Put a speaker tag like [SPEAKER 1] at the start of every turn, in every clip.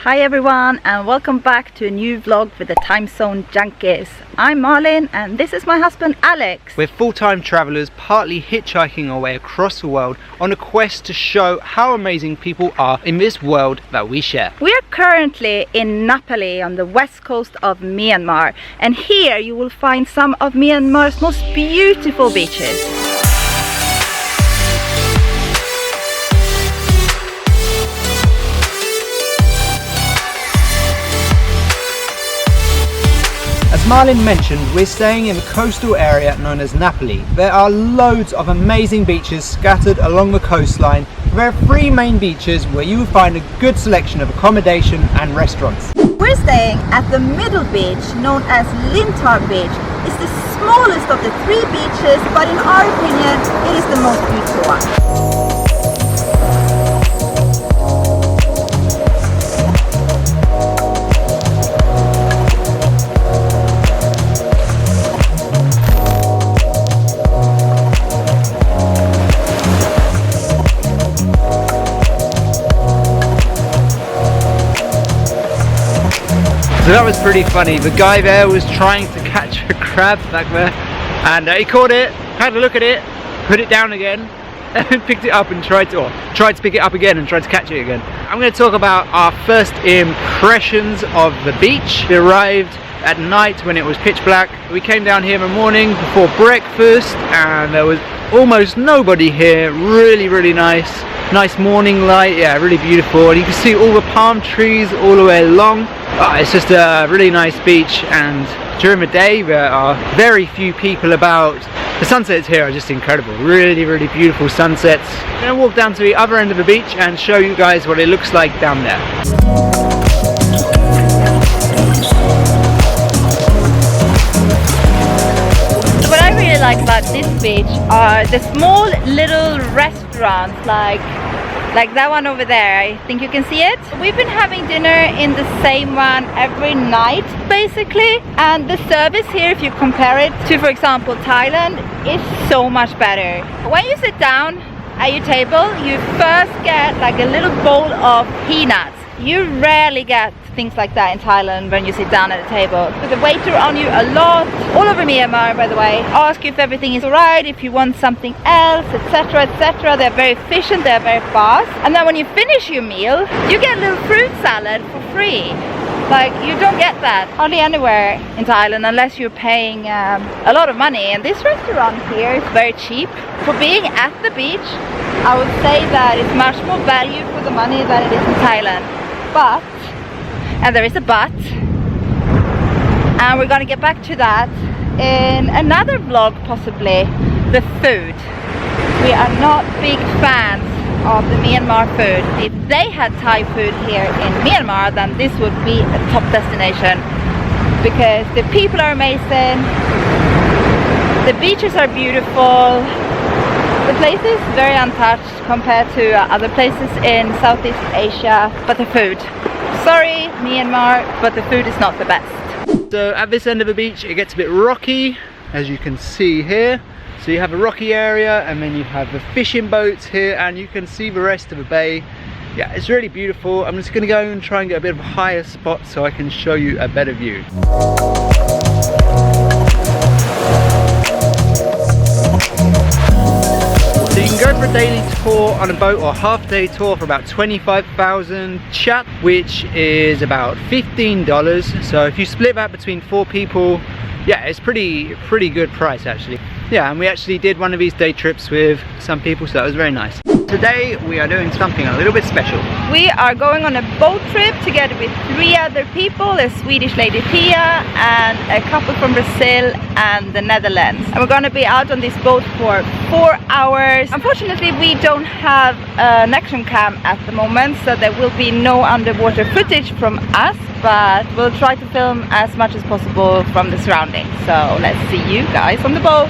[SPEAKER 1] Hi everyone, and welcome back to a new vlog with the Time Zone Junkies. I'm Marlin and this is my husband Alex.
[SPEAKER 2] We're full-time travellers, partly hitchhiking our way across the world on a quest to show how amazing people are in this world that we share.
[SPEAKER 1] We are currently in Ngapali on the west coast of Myanmar, and here you will find some of Myanmar's most beautiful beaches.
[SPEAKER 2] As Marlin mentioned, we're staying in the coastal area known as Ngapali. There are loads of amazing beaches scattered along the coastline. There are 3 main beaches where you will find a good selection of accommodation and restaurants.
[SPEAKER 1] We're staying at the middle beach, known as Lintar Beach. It's the smallest of the 3 beaches, but in our opinion, it is the most beautiful one.
[SPEAKER 2] So that was pretty funny. The guy there was trying to catch a crab back there, and he caught it, had a look at it, put it down again, and then picked it up and tried to pick it up again and tried to catch it again. I'm going to talk about our first impressions of the beach. We arrived at night when it was pitch black. We came down here in the morning before breakfast and there was almost nobody here. Really nice morning light. Yeah, really beautiful, and you can see all the palm trees all the way along. It's just a really nice beach, and during the day there are very few people about. The sunsets here are just incredible. Really beautiful sunsets. I'm going to walk down to the other end of the beach and show you guys what it looks like down there.
[SPEAKER 1] What I really like about this beach are the small little restaurants like that one over there. I think you can see it. We've been having dinner in the same one every night basically, and the service here, if you compare it to, for example, Thailand, is so much better. When you sit down at your table, you first get like a little bowl of peanuts. You rarely get things like that in Thailand when you sit down at a table. With the waiter on you a lot, all over Myanmar by the way, ask you if everything is alright, if you want something else, etc, etc. They're very efficient, they're very fast. And then when you finish your meal, you get a little fruit salad for free. Like, you don't get that hardly anywhere in Thailand unless you're paying a lot of money. And this restaurant here is very cheap. For being at the beach, I would say that it's much more value for the money than it is in Thailand. But, and there is a but, and we're gonna get back to that in another vlog possibly, the food. We are not big fans of the Myanmar food. If they had Thai food here in Myanmar, then this would be a top destination, because the people are amazing, the beaches are beautiful, the place is very untouched compared to other places in Southeast Asia, but the food, sorry Myanmar, but the food is not the best.
[SPEAKER 2] So at this end of the beach it gets a bit rocky, as you can see here. So you have a rocky area, and then you have the fishing boats here, and you can see the rest of the bay. Yeah, it's really beautiful. I'm just going to go and try and get a bit of a higher spot so I can show you a better view. So you can go for a daily tour on a boat, or half-day tour, for about 25,000 kyat, which is about $15. So if you split that between 4 people, yeah, it's pretty good price actually. Yeah, and we actually did one of these day trips with some people, so that was very nice. Today we are doing something a little bit special.
[SPEAKER 1] We are going on a boat trip together with 3 other people, a Swedish lady Pia and a couple from Brazil and the Netherlands. And we're going to be out on this boat for 4 hours. Unfortunately, we don't have an action cam at the moment, so there will be no underwater footage from us, but we'll try to film as much as possible from the surroundings. So let's see you guys on the boat.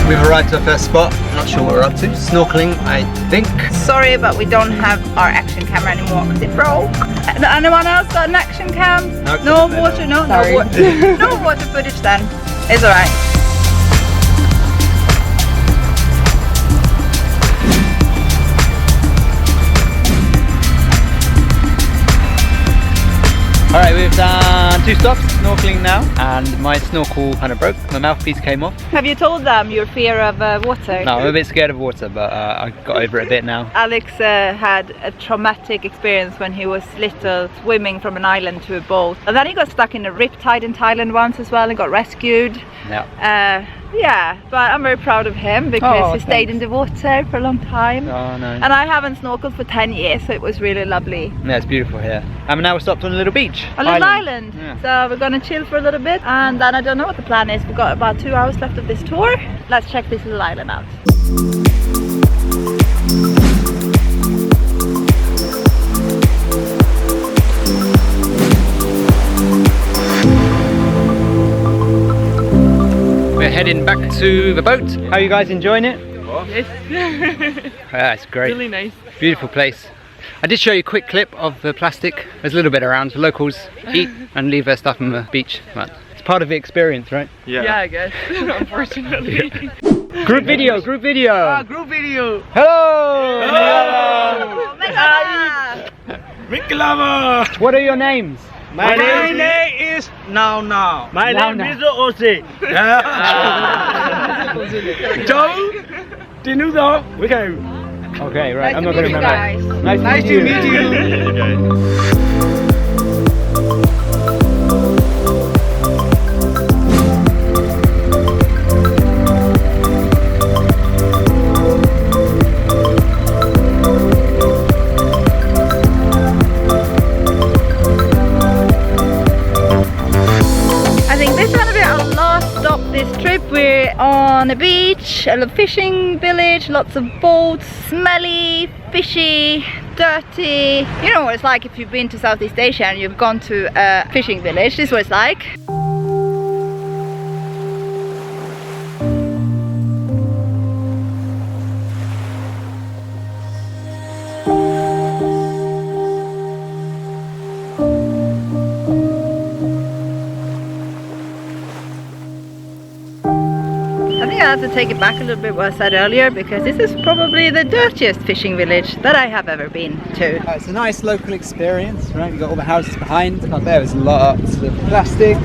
[SPEAKER 2] We've arrived to our first spot. Not sure what we're up to. Snorkeling, I think.
[SPEAKER 1] Sorry, but we don't have our action camera anymore because it broke. Anyone else got an action cam? No water, no water. No water footage then. It's alright.
[SPEAKER 2] Alright, we've done 2 stops, snorkeling now, and my snorkel kind of broke. My mouthpiece came off.
[SPEAKER 1] Have you told them your fear of water?
[SPEAKER 2] No, I'm a bit scared of water, but I got over it a bit now.
[SPEAKER 1] Alex had a traumatic experience when he was little, swimming from an island to a boat. And then he got stuck in a riptide in Thailand once as well and got rescued. Yeah, but I'm very proud of him because he stayed in the water for a long time.
[SPEAKER 2] Oh no.
[SPEAKER 1] And I haven't snorkeled for 10 years, so it was really lovely.
[SPEAKER 2] Yeah, it's beautiful here. And now we're stopped on a little beach.
[SPEAKER 1] A little island.
[SPEAKER 2] Yeah.
[SPEAKER 1] So we're gonna chill for a little bit, and then I don't know what the plan is. We've got about 2 hours left of this tour. Let's check this little island out.
[SPEAKER 2] We're heading back to the boat. How are you guys enjoying it?
[SPEAKER 3] Yes.
[SPEAKER 2] Yeah, it's great.
[SPEAKER 3] Really nice.
[SPEAKER 2] Beautiful place. I did show you a quick clip of the plastic. There's a little bit around. The locals eat and leave their stuff on the beach. But it's part of the experience, right?
[SPEAKER 3] Yeah, I guess. Unfortunately.
[SPEAKER 2] Group video, group video.
[SPEAKER 3] Group video.
[SPEAKER 2] Hello!
[SPEAKER 3] Miklava.
[SPEAKER 2] What are your names?
[SPEAKER 3] My name is Now. My name is Ose. Joe. Dinudo. We go.
[SPEAKER 2] Okay, right. I'm not
[SPEAKER 1] Nice to
[SPEAKER 2] going
[SPEAKER 1] meet
[SPEAKER 2] to
[SPEAKER 1] you guys.
[SPEAKER 2] remember.
[SPEAKER 3] Nice to meet you.
[SPEAKER 1] We're on a beach, a little fishing village, lots of boats, smelly, fishy, dirty. You know what it's like if you've been to Southeast Asia and you've gone to a fishing village. This is what it's like. I have to take it back a little bit what I said earlier, because this is probably the dirtiest fishing village that I have ever been to.
[SPEAKER 2] It's a nice local experience, right? You've got all the houses behind. Up there's lots of plastic.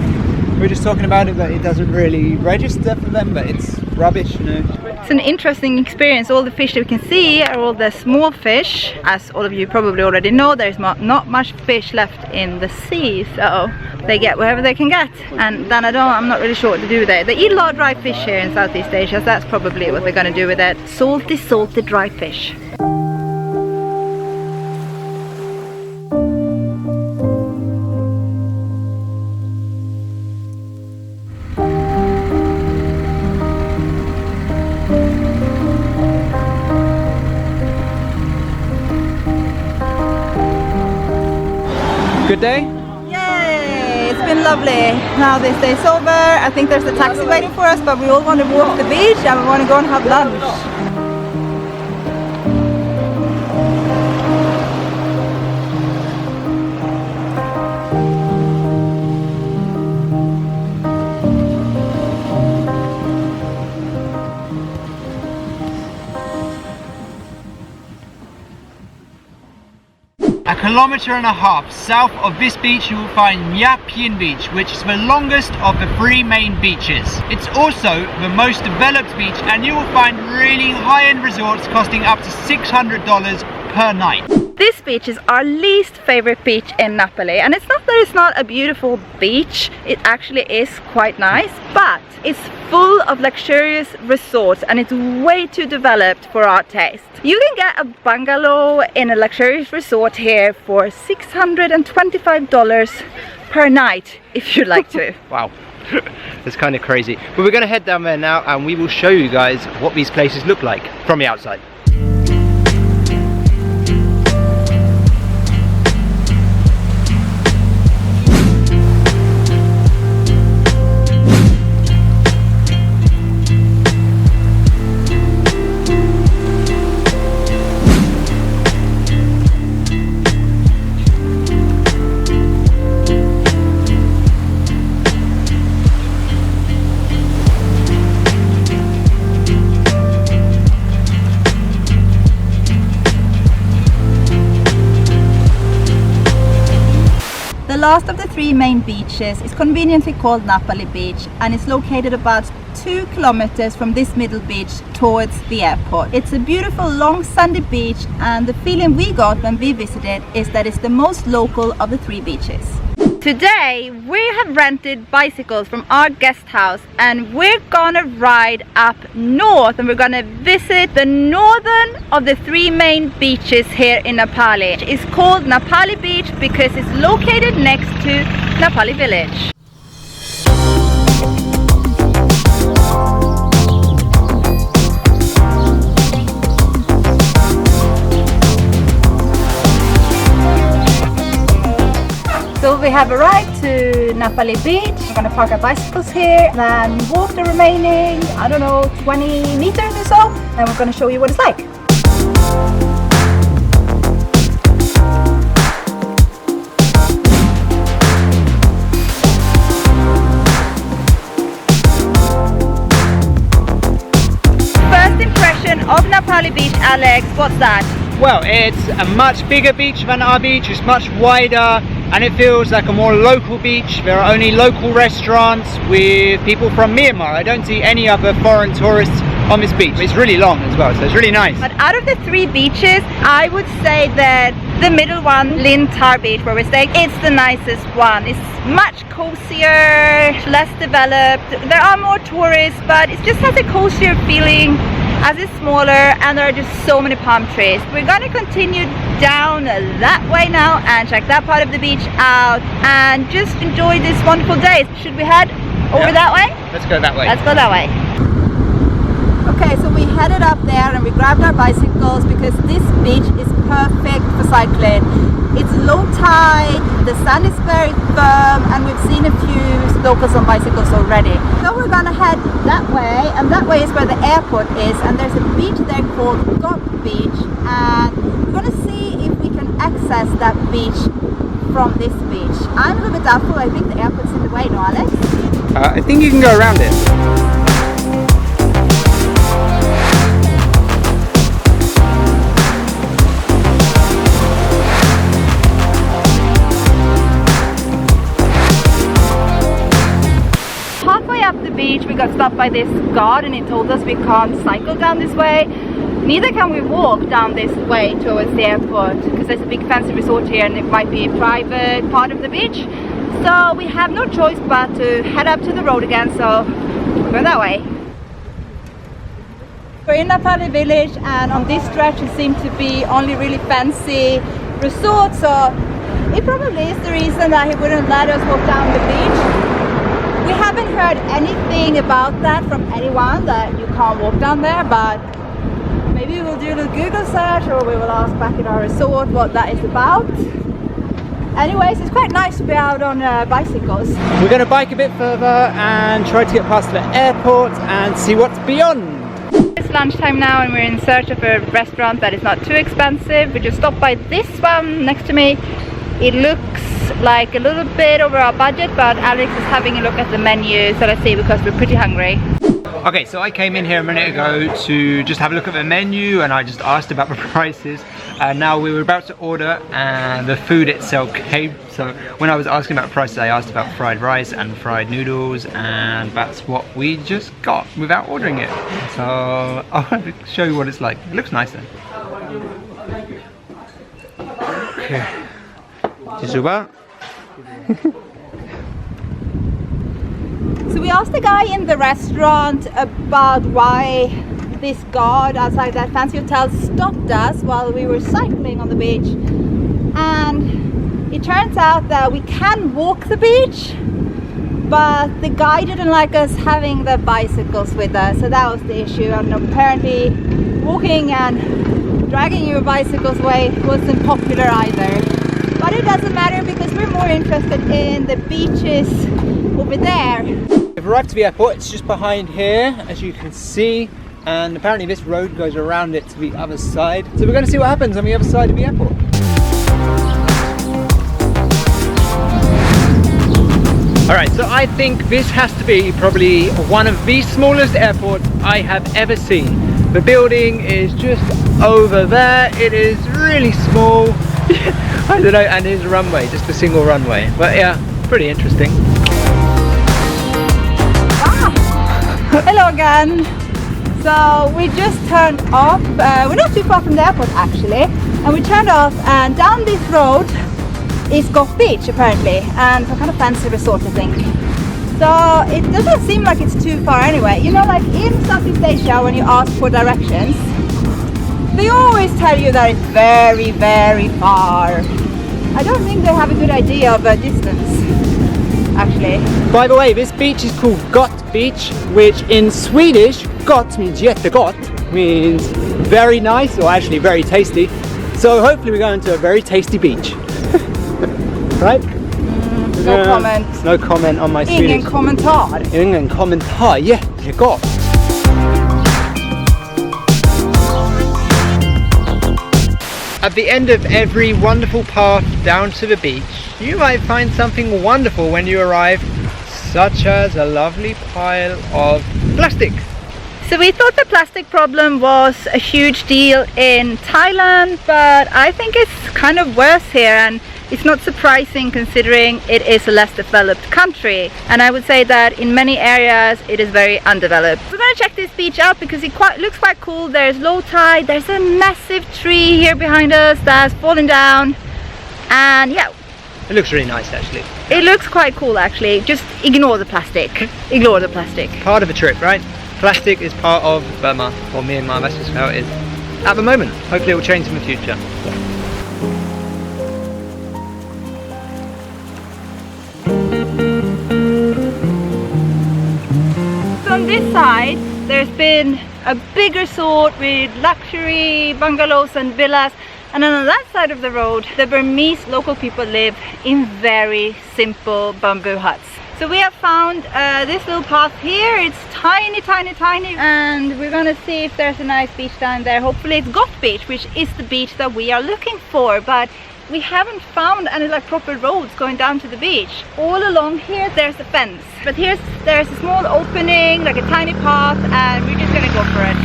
[SPEAKER 2] We were just talking about it, but it doesn't really register for them, but it's rubbish, you know.
[SPEAKER 1] It's an interesting experience. All the fish that we can see are all the small fish. As all of you probably already know, there's not much fish left in the sea, so they get wherever they can get. And then I'm not really sure what to do there. They eat a lot of dry fish here in Southeast Asia, so that's probably what they're going to do with that. Salty dry fish.
[SPEAKER 2] Good day?
[SPEAKER 1] Yay! It's been lovely. Now this day's over. I think there's a taxi waiting for us, but we all want to walk the beach and we want to go and have lunch.
[SPEAKER 2] A kilometre and a half south of this beach you will find Ngapali Beach, which is the longest of the 3 main beaches. It's also the most developed beach, and you will find really high-end resorts costing up to $600 per night.
[SPEAKER 1] This beach is our least favorite beach in Ngapali, and it's not that it's not a beautiful beach, it actually is quite nice, but it's full of luxurious resorts and it's way too developed for our taste. You can get a bungalow in a luxurious resort here for $625 per night if you'd like to.
[SPEAKER 2] Wow. That's kind of crazy. But we're going to head down there now and we will show you guys what these places look like from the outside.
[SPEAKER 1] last of the three main beaches is conveniently called Ngapali Beach, and it's located about 2 kilometers from this middle beach towards the airport. It's a beautiful long sandy beach, and the feeling we got when we visited is that it's the most local of the 3 beaches. Today we have rented bicycles from our guest house, and we're gonna ride up north, and we're gonna visit the northern of the 3 main beaches here in Ngapali. It's called Ngapali Beach because it's located next to Ngapali village. So we have arrived to Ngapali Beach. We're going to park our bicycles here, then walk the remaining, I don't know, 20 meters or so, and we're going to show you what it's like. First impression of Ngapali Beach, Alex, what's that?
[SPEAKER 2] Well, it's a much bigger beach than our beach. It's much wider, and it feels like a more local beach. There are only local restaurants with people from Myanmar. I don't see any other foreign tourists on this beach. It's really long as well, so it's really nice.
[SPEAKER 1] But out of the 3 beaches, I would say that the middle one, Lin Tar Beach, where we're staying, it's the nicest one. It's much cozier, less developed. There are more tourists, but it just has a cozier feeling as it's smaller, and there are just so many palm trees. We're gonna continue down that way now and check that part of the beach out and just enjoy this wonderful day. Should we head over that way?
[SPEAKER 2] Let's go that way.
[SPEAKER 1] Let's go that way. Okay, so we headed up there and we grabbed our bicycles because this beach is perfect for cycling. It's low tide, the sand is very firm, and we've seen a few locals on bicycles already. So we're gonna head that way, and that way is where the airport is, and there's a beach there called Ngapali Beach, and we're gonna see if we can access that beach from this beach. I'm a little bit doubtful. I think the airport's in the way, no, Alex?
[SPEAKER 2] I think you can go around it.
[SPEAKER 1] Beach, we got stopped by this guard, and he told us we can't cycle down this way. Neither can we walk down this way towards the airport because there's a big fancy resort here and it might be a private part of the beach. So we have no choice but to head up to the road again, so we're going that way. We're in Ngapali village, and on this stretch it seems to be only really fancy resorts, so it probably is the reason that he wouldn't let us walk down the beach. We haven't heard anything about that from anyone, that you can't walk down there, but maybe we'll do a little Google search, or we will ask back at our resort what that is about. Anyways, it's quite nice to be out on bicycles.
[SPEAKER 2] We're going to bike a bit further and try to get past the airport and see what's beyond.
[SPEAKER 1] It's lunchtime now, and we're in search of a restaurant that is not too expensive. We just stopped by this one next to me. It looks like a little bit over our budget, but Alex is having a look at the menu, so let's see, because we're pretty hungry.
[SPEAKER 2] Okay, so I came in here a minute ago to just have a look at the menu, and I just asked about the prices, and now we were about to order and the food itself came. So when I was asking about prices, I asked about fried rice and fried noodles, and that's what we just got without ordering it. So I'll show you what it's like. It looks nice then. Okay.
[SPEAKER 1] So we asked the guy in the restaurant about why this guard outside that fancy hotel stopped us while we were cycling on the beach, and it turns out that we can walk the beach, but the guy didn't like us having the bicycles with us, so that was the issue. And apparently walking and dragging your bicycles away wasn't popular either. But it doesn't matter because we're more interested in the beaches over there.
[SPEAKER 2] We've arrived to the airport. It's just behind here, as you can see, and apparently this road goes around it to the other side. So we're going to see what happens on the other side of the airport. Alright, so I think this has to be probably one of the smallest airports I have ever seen. The building is just over there. It is really small. I don't know, and here's a runway, just a single runway. But yeah, pretty interesting.
[SPEAKER 1] Hello again. So we just turned off, we're not too far from the airport actually, and we turned off, and down this road is Gough Beach apparently, and some kind of fancy resort I think. So it doesn't seem like it's too far anyway. You know, like in Southeast Asia when you ask for directions, they always tell you that it's very, very far. I don't think they have a good idea of the distance, actually.
[SPEAKER 2] By the way, this beach is called Gott Beach, which in Swedish, gott means jättegott, means very nice, or actually very tasty. So hopefully we're going to a very tasty beach. Right?
[SPEAKER 1] No comment.
[SPEAKER 2] No comment on my Swedish.
[SPEAKER 1] Ingen kommentar.
[SPEAKER 2] Ingen kommentar, jättegott. At the end of every wonderful path down to the beach, you might find something wonderful when you arrive, such as a lovely pile of plastic.
[SPEAKER 1] So we thought the plastic problem was a huge deal in Thailand, but I think it's kind of worse here, and it's not surprising considering it is a less developed country. And I would say that in many areas it is very undeveloped. We're gonna check this beach out because it looks quite cool. There's low tide, there's a massive tree here behind us that's fallen down, and yeah.
[SPEAKER 2] It looks really nice actually.
[SPEAKER 1] It looks quite cool actually. Just ignore the plastic. Ignore the plastic.
[SPEAKER 2] Part of the trip, right? Plastic is part of Burma, or Myanmar, that's just how it is. At the moment, hopefully it will change in the future.
[SPEAKER 1] So on this side, there's been a big resort with luxury bungalows and villas. And then on that side of the road, the Burmese local people live in very simple bamboo huts. So we have found this little path here. It's tiny, tiny, tiny. And we're gonna see if there's a nice beach down there. Hopefully it's Gough Beach, which is the beach that we are looking for. But we haven't found any like proper roads going down to the beach. All along here, there's a fence. But there's a small opening, like a tiny path, and we're just gonna go for it.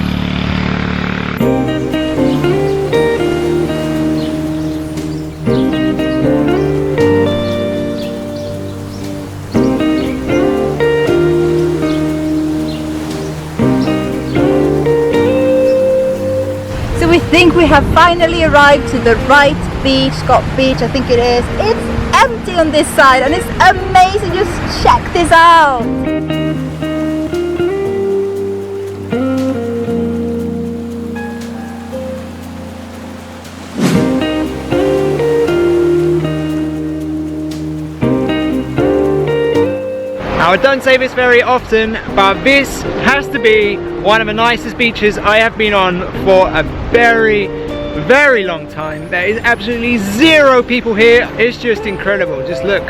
[SPEAKER 1] I think we have finally arrived to the right beach, Gough Beach, I think it is. It's empty on this side and it's amazing, just check this out.
[SPEAKER 2] Now I don't say this very often, but this has to be one of the nicest beaches I have been on for a very, very long time. There is absolutely zero people here. It's just incredible, just look.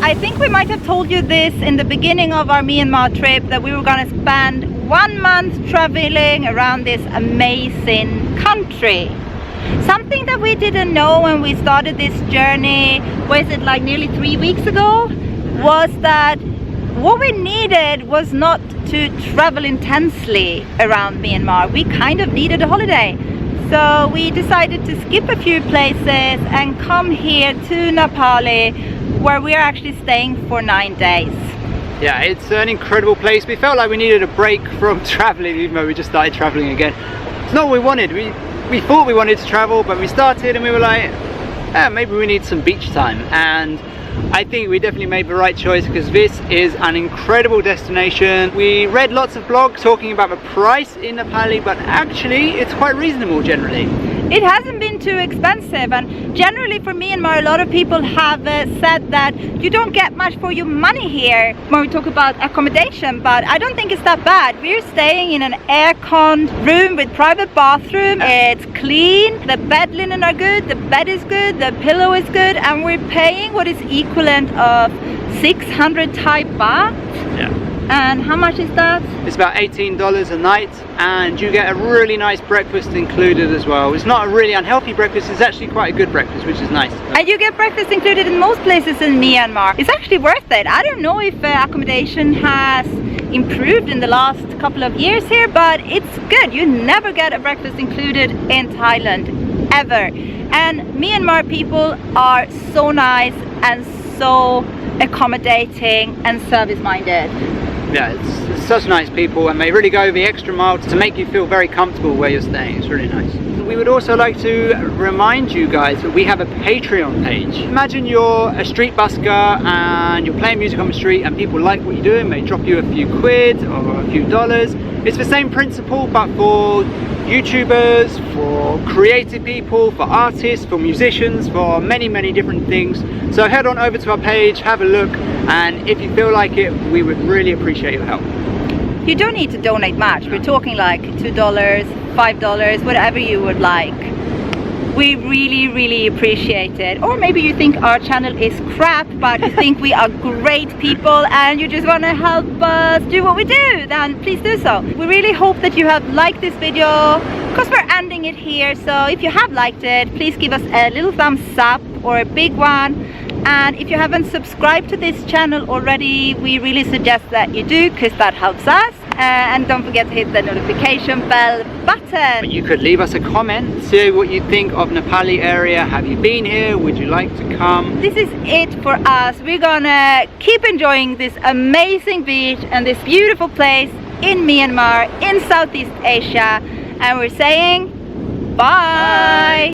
[SPEAKER 1] I think we might have told you this in the beginning of our Myanmar trip, that we were going to spend 1 month traveling around this amazing country. Something that we didn't know when we started this journey, was it like nearly 3 weeks ago, was that what we needed was not to travel intensely around Myanmar. We kind of needed a holiday. So we decided to skip a few places and come here to Ngapali, where we are actually staying for 9 days.
[SPEAKER 2] Yeah, it's an incredible place. We felt like we needed a break from traveling, even though we just started traveling again. It's not what we wanted. We thought we wanted to travel, but we started and we were like, maybe we need some beach time. And I think we definitely made the right choice, because this is an incredible destination. We read lots of blogs talking about the price in Ngapali, but actually it's quite reasonable generally.
[SPEAKER 1] It hasn't been too expensive, and generally for Myanmar a lot of people have said that you don't get much for your money here when we talk about accommodation, but I don't think it's that bad. We're staying in an air-conned room with private bathroom. It's clean, the bed linen are good, the bed is good, the pillow is good, and we're paying what is equivalent of 600 Thai baht.
[SPEAKER 2] Yeah.
[SPEAKER 1] And how much is that?
[SPEAKER 2] It's about $18 a night, and you get a really nice breakfast included as well. It's not a really unhealthy breakfast, it's actually quite a good breakfast, which is nice.
[SPEAKER 1] And you get breakfast included in most places in Myanmar. It's actually worth it. I don't know if accommodation has improved in the last couple of years here, but it's good. You never get a breakfast included in Thailand, ever. And Myanmar people are so nice and so accommodating and service-minded.
[SPEAKER 2] Yeah, it's such nice people, and they really go the extra mile to make you feel very comfortable where you're staying. It's really nice. We would also like to remind you guys that we have a Patreon page. Imagine you're a street busker and you're playing music on the street and people like what you're doing, they drop you a few quid or a few dollars. It's the same principle, but for YouTubers, for creative people, for artists, for musicians, for many, many different things. So head on over to our page, have a look, and if you feel like it, we would really appreciate your help.
[SPEAKER 1] You don't need to donate much. We're talking like $2, $5, whatever you would like. We really, really appreciate it. Or maybe you think our channel is crap, but you think we are great people and you just want to help us do what we do, then please do so. We really hope that you have liked this video, because we're ending it here. So if you have liked it, please give us a little thumbs up or a big one. And if you haven't subscribed to this channel already, we really suggest that you do, because that helps us. And don't forget to hit the notification bell button.
[SPEAKER 2] You could leave us a comment, say what you think of Ngapali area. Have you been here? Would you like to come?
[SPEAKER 1] This is it for us. We're gonna keep enjoying this amazing beach and this beautiful place in Myanmar, in Southeast Asia. And we're saying bye.